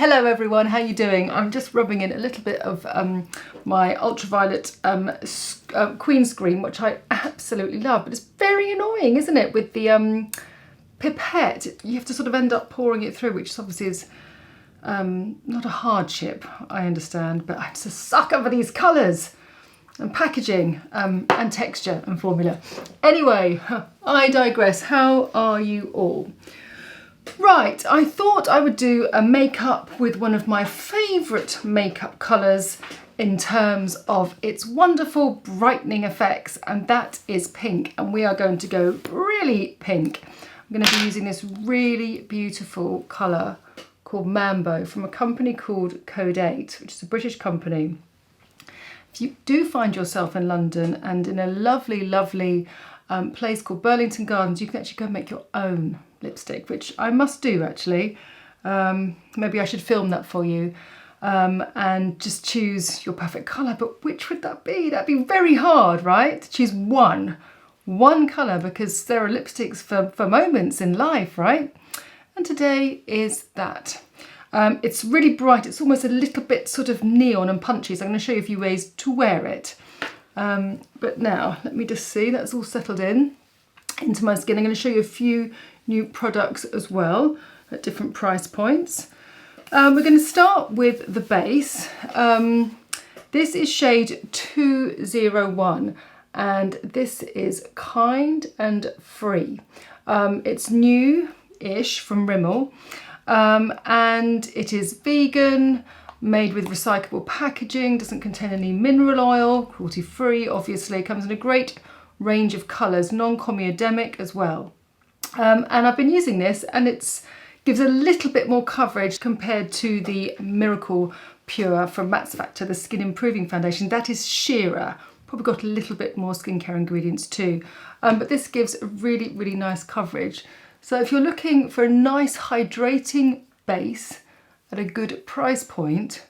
Hello everyone, how you doing? I'm just rubbing in a little bit of my ultraviolet Queen Screen, which I absolutely love, but it's very annoying, isn't it? With the pipette, you have to sort of end up pouring it through, which obviously is not a hardship, I understand, but I'm just a sucker for these colours and packaging and texture and formula. Anyway, I digress. How are you all? Right, I thought I would do a makeup with one of my favourite makeup colours in terms of its wonderful brightening effects, and that is pink, and we are going to go really pink. I'm going to be using this really beautiful colour called Mambo from a company called Code 8, which is a British company. If you do find yourself in London and in a lovely, lovely place called Burlington Gardens, you can actually go and make your own lipstick, which I must do actually. Maybe I should film that for you and just choose your perfect colour. But which would that be? That'd be very hard, right? To choose one colour, because there are lipsticks for moments in life, right? And today is that. It's really bright. It's almost a little bit sort of neon and punchy. So I'm going to show you a few ways to wear it. But now let me just see, that's all settled into my skin. I'm going to show you a few new products as well at different price points. We're going to start with the base. This is shade 201 and this is Kind and Free. It's new-ish from Rimmel and it is vegan, made with recyclable packaging, doesn't contain any mineral oil, cruelty-free, obviously, comes in a great range of colours, non-comedemic as well. And I've been using this and it gives a little bit more coverage compared to the Miracle Pure from Max Factor, the Skin Improving Foundation. That is sheerer, probably got a little bit more skincare ingredients too. But this gives a really, really nice coverage. So if you're looking for a nice hydrating base at a good price point,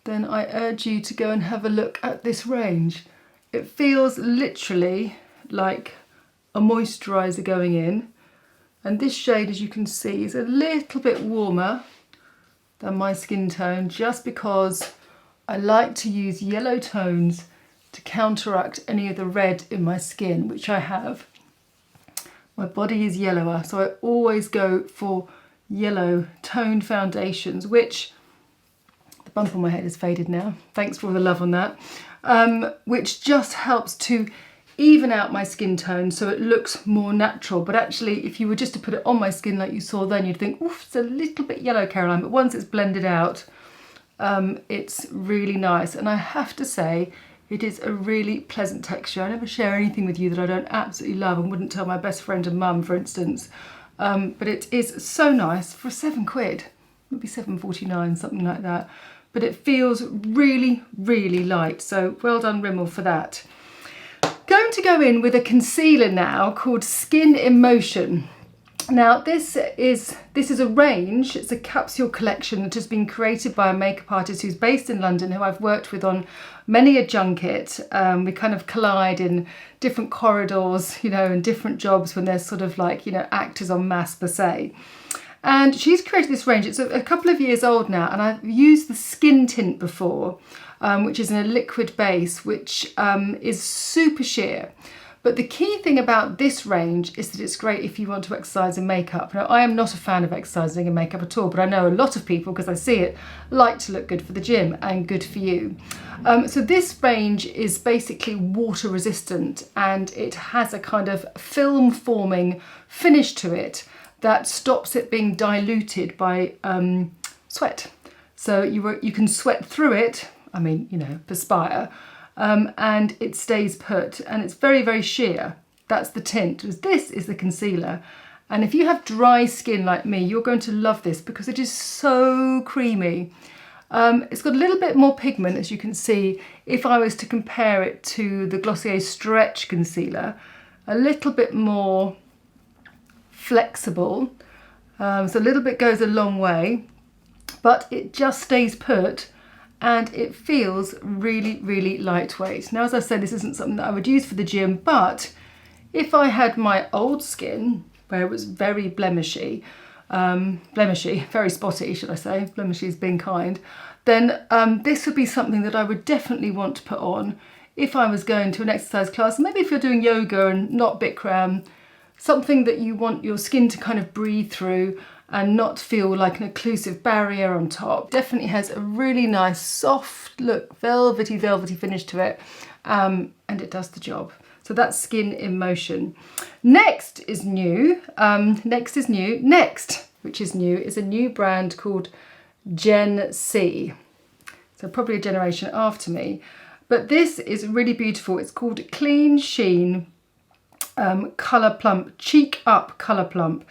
then I urge you to go and have a look at this range. It feels literally like a moisturiser going in, and this shade, as you can see, is a little bit warmer than my skin tone, just because I like to use yellow tones to counteract any of the red in my skin, which I have. My body is yellower, so I always go for yellow toned foundations, which the bump on my head is faded now. Thanks for all the love on that. Which just helps to even out my skin tone so it looks more natural. But actually, if you were just to put it on my skin like you saw then, you'd think, oof, it's a little bit yellow, Caroline. But once it's blended out, it's really nice. And I have to say, it is a really pleasant texture. I never share anything with you that I don't absolutely love and wouldn't tell my best friend and mum, for instance. But it is so nice for £7, maybe £7.49, something like that. But it feels really, really light. So well done, Rimmel, for that. Going to go in with a concealer now called Skin Emotion. Now this is a range, it's a capsule collection that has been created by a makeup artist who's based in London, who I've worked with on many a junket. We kind of collide in different corridors, you know, and different jobs when there's sort of like, you know, actors en masse per se. And she's created this range. It's a couple of years old now, and I've used the Skin Tint before, which is in a liquid base, which is super sheer. But the key thing about this range is that it's great if you want to exercise in makeup. Now, I am not a fan of exercising in makeup at all, but I know a lot of people, because I see it, like to look good for the gym and good for you. So this range is basically water resistant, and it has a kind of film forming finish to it that stops it being diluted by sweat. So you can sweat through it, I mean, you know, perspire, and it stays put, and it's very, very sheer. That's the tint. This is the concealer. And if you have dry skin like me, you're going to love this because it is so creamy. It's got a little bit more pigment, as you can see, if I was to compare it to the Glossier Stretch Concealer. A little bit more flexible, so a little bit goes a long way, but it just stays put and it feels really, really lightweight. Now, as I said, this isn't something that I would use for the gym, but if I had my old skin, where it was very blemishy, blemishy, very spotty, should I say, blemishy is being kind, then this would be something that I would definitely want to put on if I was going to an exercise class. Maybe if you're doing yoga and not Bikram, something that you want your skin to kind of breathe through and not feel like an occlusive barrier on top. Definitely has a really nice soft look, velvety finish to it, and it does the job. So that's Skin in Motion. Next, which is new, is a new brand called Gen C. So probably a generation after me. But this is really beautiful. It's called Clean Sheen Colour Plump, Cheek Up Colour Plump.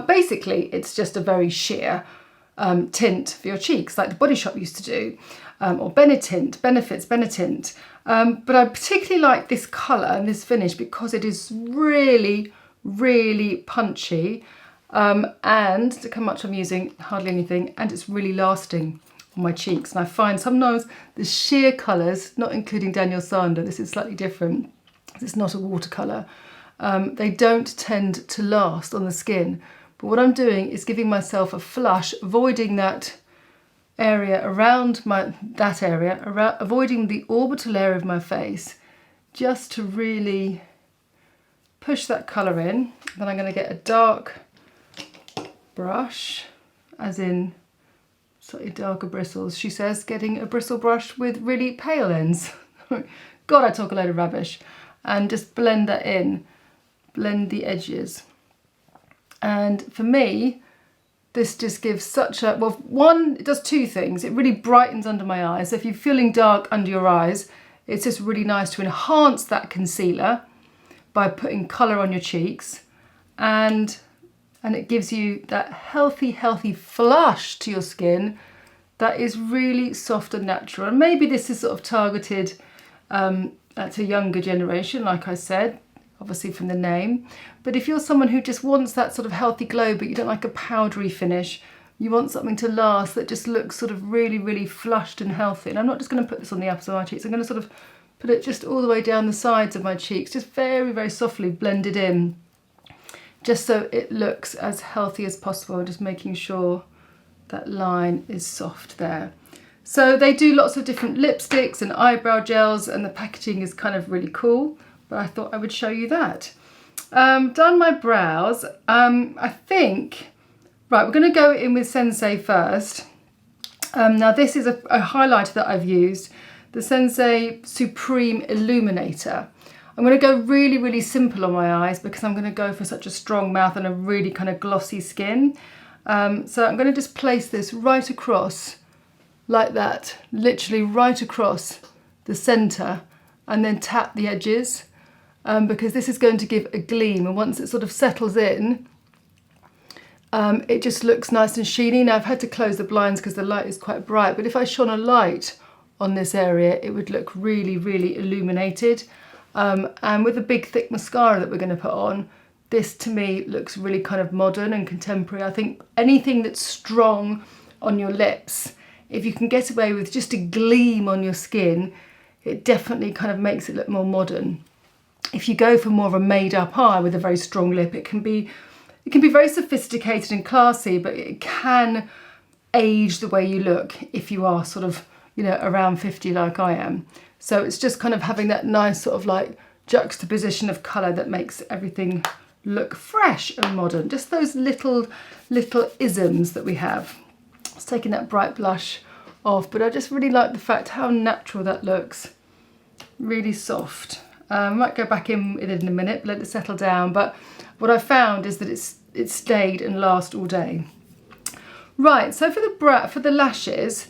Basically, it's just a very sheer tint for your cheeks, like the Body Shop used to do, or Benefits Benetint. But I particularly like this colour and this finish because it is really, really punchy. And look how much I'm using, hardly anything, and it's really lasting on my cheeks. And I find sometimes the sheer colours, not including Daniel Sander, this is slightly different, it's not a watercolour, they don't tend to last on the skin. But what I'm doing is giving myself a flush, avoiding that area around avoiding the orbital area of my face, just to really push that colour in. Then I'm going to get a dark brush, as in slightly darker bristles. She says getting a bristle brush with really pale ends. God, I talk a load of rubbish. And just blend that in, blend the edges. And for me, this just gives such a, well, one, it does two things. It really brightens under my eyes. So if you're feeling dark under your eyes, it's just really nice to enhance that concealer by putting colour on your cheeks. And it gives you that healthy flush to your skin that is really soft and natural. And maybe this is sort of targeted at a younger generation, like I said, obviously from the name. But if you're someone who just wants that sort of healthy glow, but you don't like a powdery finish, you want something to last that just looks sort of really flushed and healthy. And I'm not just going to put this on the apples of my cheeks, I'm going to sort of put it just all the way down the sides of my cheeks, just very softly blend it in, just so it looks as healthy as possible, just making sure that line is soft there. So they do lots of different lipsticks and eyebrow gels, and the packaging is kind of really cool, but I thought I would show you that. Done my brows. I think, right, we're going to go in with Sensai first. Now this is a highlighter that I've used, the Sensai Supreme Illuminator. I'm going to go really simple on my eyes because I'm going to go for such a strong mouth and a really kind of glossy skin. So I'm going to just place this right across like that, literally right across the centre, and then tap the edges, because this is going to give a gleam, and once it sort of settles in, it just looks nice and sheeny. Now I've had to close the blinds because the light is quite bright, but if I shone a light on this area, it would look really illuminated. And with the big thick mascara that we're going to put on, this to me looks really kind of modern and contemporary. I think anything that's strong on your lips, if you can get away with just a gleam on your skin, it definitely kind of makes it look more modern. If you go for more of a made up eye with a very strong lip, it can be very sophisticated and classy, but it can age the way you look if you are sort of, you know, around 50 like I am. So it's just kind of having that nice sort of like juxtaposition of colour that makes everything look fresh and modern. Just those little isms that we have. It's taking that bright blush off, but I just really like the fact how natural that looks. Really soft. I might go back in with it in a minute, let it settle down, but what I found is that it stayed and lasted all day. Right, so for the lashes,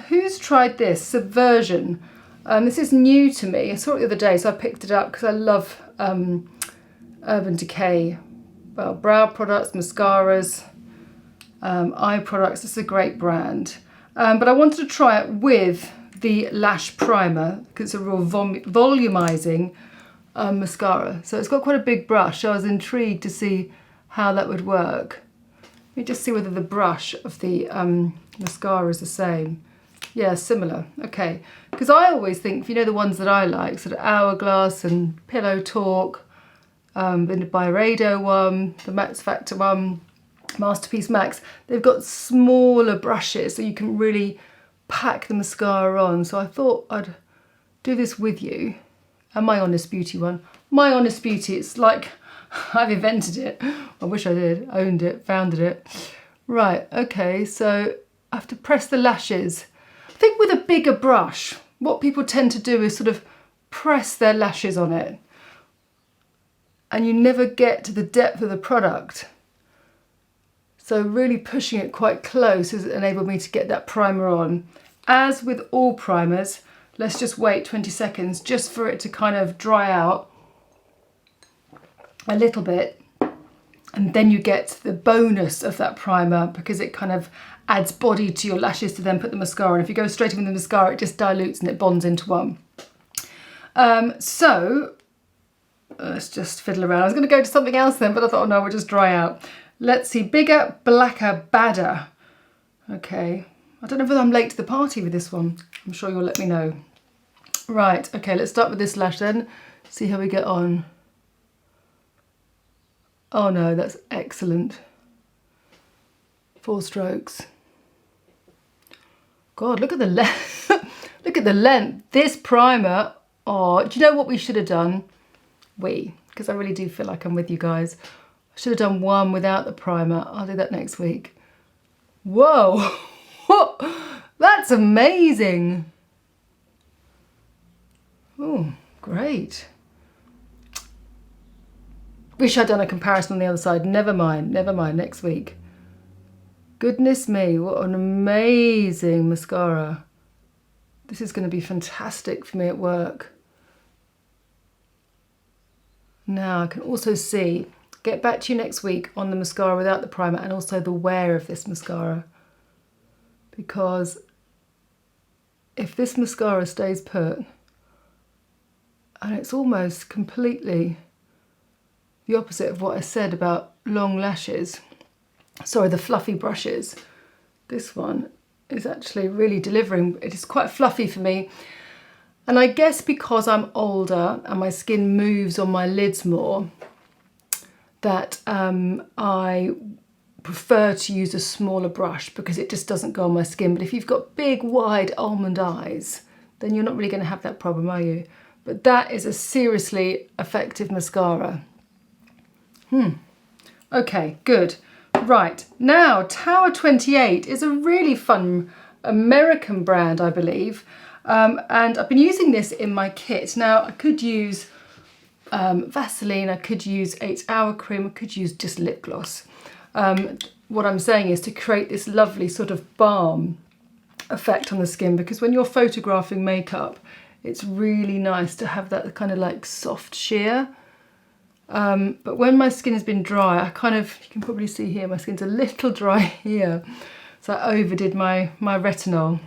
who's tried this? Subversion. This is new to me. I saw it the other day, so I picked it up because I love Urban Decay brow products, mascaras, eye products. It's a great brand. But I wanted to try it with the lash primer because it's a real volumizing mascara. So it's got quite a big brush. So I was intrigued to see how that would work. Let me just see whether the brush of the mascara is the same. Yeah, similar. Okay, because I always think, if you know the ones that I like, sort of Hourglass and Pillow Talk, the Byredo one, the Max Factor one, Masterpiece Max, they've got smaller brushes so you can really pack the mascara on. So I thought I'd do this with you. And My Honest Beauty one. My Honest Beauty, it's like I've invented it. I wish I did, owned it, founded it. Right, okay, so I have to press the lashes. I think with a bigger brush, what people tend to do is sort of press their lashes on it. And you never get to the depth of the product. So really pushing it quite close has enabled me to get that primer on. As with all primers, let's just wait 20 seconds just for it to kind of dry out a little bit. And then you get the bonus of that primer because it kind of adds body to your lashes to then put the mascara on. If you go straight in with the mascara, it just dilutes and it bonds into one. So let's just fiddle around. I was going to go to something else then, but I thought, oh no, we'll just dry out. Let's see, Bigger, Blacker, Badder. Okay, I don't know whether I'm late to the party with this one. I'm sure you'll let me know. Right, okay, let's start with this lash then. See how we get on. Oh no, that's excellent. 4 strokes. God, look at the length. Look at the length. This primer, oh, do you know what we should have done? Because I really do feel like I'm with you guys. I should have done one without the primer. I'll do that next week. Whoa, that's amazing. Oh, great. Wish I'd done a comparison on the other side. Never mind, next week. Goodness me, what an amazing mascara. This is going to be fantastic for me at work. Now I can also see, get back to you next week on the mascara without the primer and also the wear of this mascara. Because if this mascara stays put, and it's almost completely the opposite of what I said about long lashes, sorry, the fluffy brushes, this one is actually really delivering. It is quite fluffy for me. And I guess because I'm older and my skin moves on my lids more, that I prefer to use a smaller brush because it just doesn't go on my skin. But if you've got big, wide almond eyes, then you're not really going to have that problem, are you? But that is a seriously effective mascara. Okay, good. Right, now Tower 28 is a really fun American brand, I believe. And I've been using this in my kit. Now, I could use Vaseline, I could use 8 Hour Cream, I could use just lip gloss. What I'm saying is to create this lovely sort of balm effect on the skin, because when you're photographing makeup, it's really nice to have that kind of like soft sheer. But when my skin has been dry, I kind of, you can probably see here, my skin's a little dry here. So I overdid my retinol.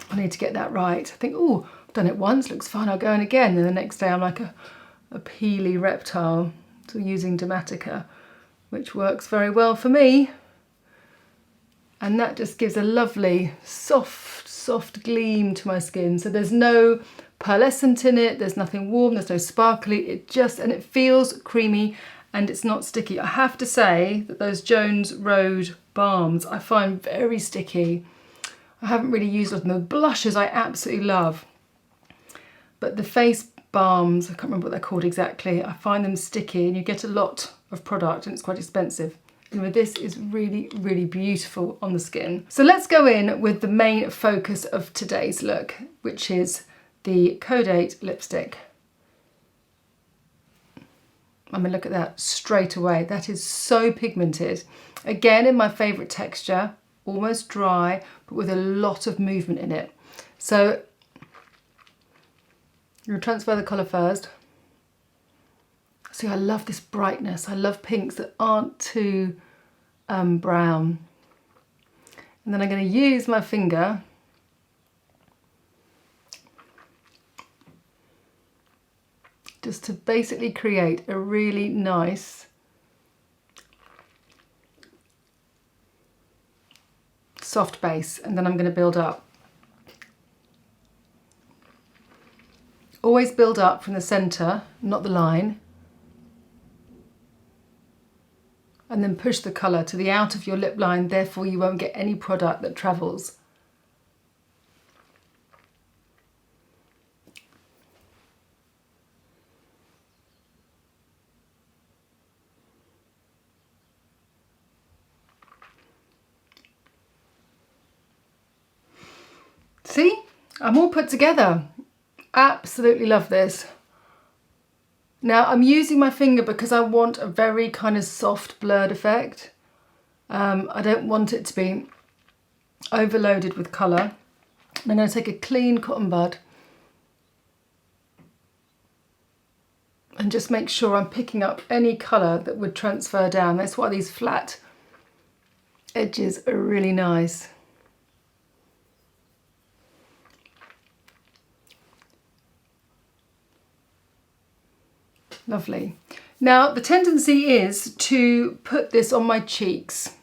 I need to get that right. I think, oh, I've done it once, looks fine, I'll go in again. And the next day I'm like a peely reptile. So using Dematica, which works very well for me. And that just gives a lovely soft gleam to my skin. So there's no pearlescent in it, there's nothing warm, there's no sparkly, and it feels creamy and it's not sticky. I have to say that those Jones Road balms I find very sticky. I haven't really used them. The blushes I absolutely love, but the face balms, I can't remember what they're called exactly, I find them sticky and you get a lot of product and it's quite expensive. Anyway, this is really, really beautiful on the skin. So let's go in with the main focus of today's look, which is the Code 8 lipstick. I mean, look at that straight away. That is so pigmented. Again, in my favourite texture, almost dry, but with a lot of movement in it. So I'm going to transfer the colour first. See, I love this brightness. I love pinks that aren't too brown. And then I'm going to use my finger just to basically create a really nice soft base, and then I'm going to build up. Always build up from the centre, not the line. and then push the colour to the out of your lip line, therefore you won't get any product that travels. See, I'm all put together. Absolutely love this. Now I'm using my finger because I want a very kind of soft blurred effect. I don't want it to be overloaded with colour. I'm going to take a clean cotton bud and just make sure I'm picking up any colour that would transfer down. That's why these flat edges are really nice. Lovely. Now the tendency is to put this on my cheeks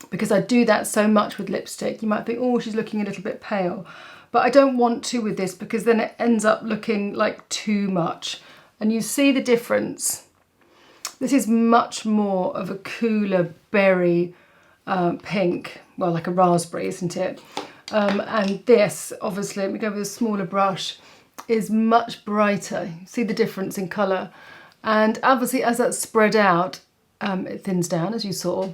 because I do that so much with lipstick. You might think, oh, she's looking a little bit pale, but I don't want to with this because then it ends up looking like too much. And you see the difference. This is much more of a cooler berry pink, well, like a raspberry, isn't it? And this, obviously, let me go with a smaller brush, is much brighter. See the difference in colour, and obviously as that's spread out it thins down, as you saw,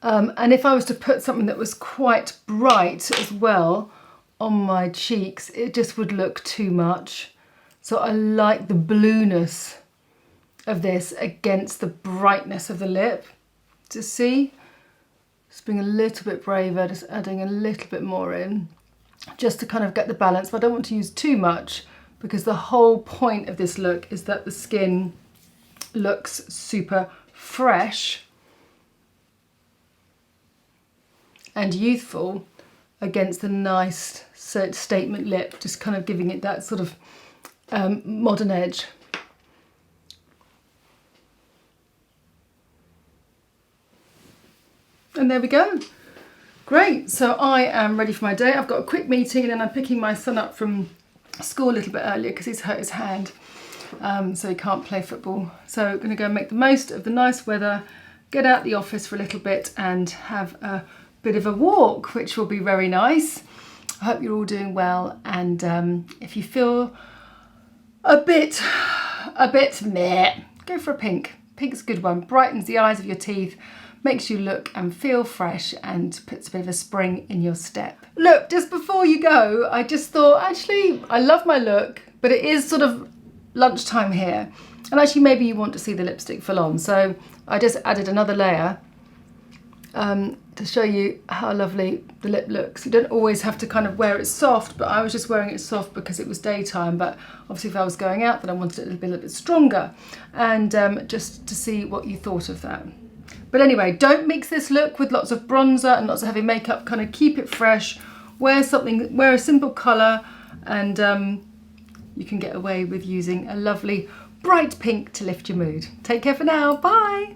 and if I was to put something that was quite bright as well on my cheeks, it just would look too much. So I like the blueness of this against the brightness of the lip. To see, just being a little bit braver, just adding a little bit more in, just to kind of get the balance, but I don't want to use too much because the whole point of this look is that the skin looks super fresh and youthful against the nice statement lip, just kind of giving it that sort of modern edge. And there we go. Great, so I am ready for my day. I've got a quick meeting and then I'm picking my son up from school a little bit earlier because he's hurt his hand, so he can't play football. So I'm going to go make the most of the nice weather, get out the office for a little bit and have a bit of a walk, which will be very nice. I hope you're all doing well, and if you feel a bit meh, go for a pink. Pink's a good one, brightens the eyes of your teeth, makes you look and feel fresh and puts a bit of a spring in your step. Look, just before you go, I just thought, actually, I love my look, but it is sort of lunchtime here. And actually maybe you want to see the lipstick full on. So I just added another layer to show you how lovely the lip looks. You don't always have to kind of wear it soft, but I was just wearing it soft because it was daytime. But obviously if I was going out, then I wanted it to be a little bit stronger. And just to see what you thought of that. But anyway, don't mix this look with lots of bronzer and lots of heavy makeup. Kind of keep it fresh. Wear a simple colour, and you can get away with using a lovely bright pink to lift your mood. Take care for now. Bye.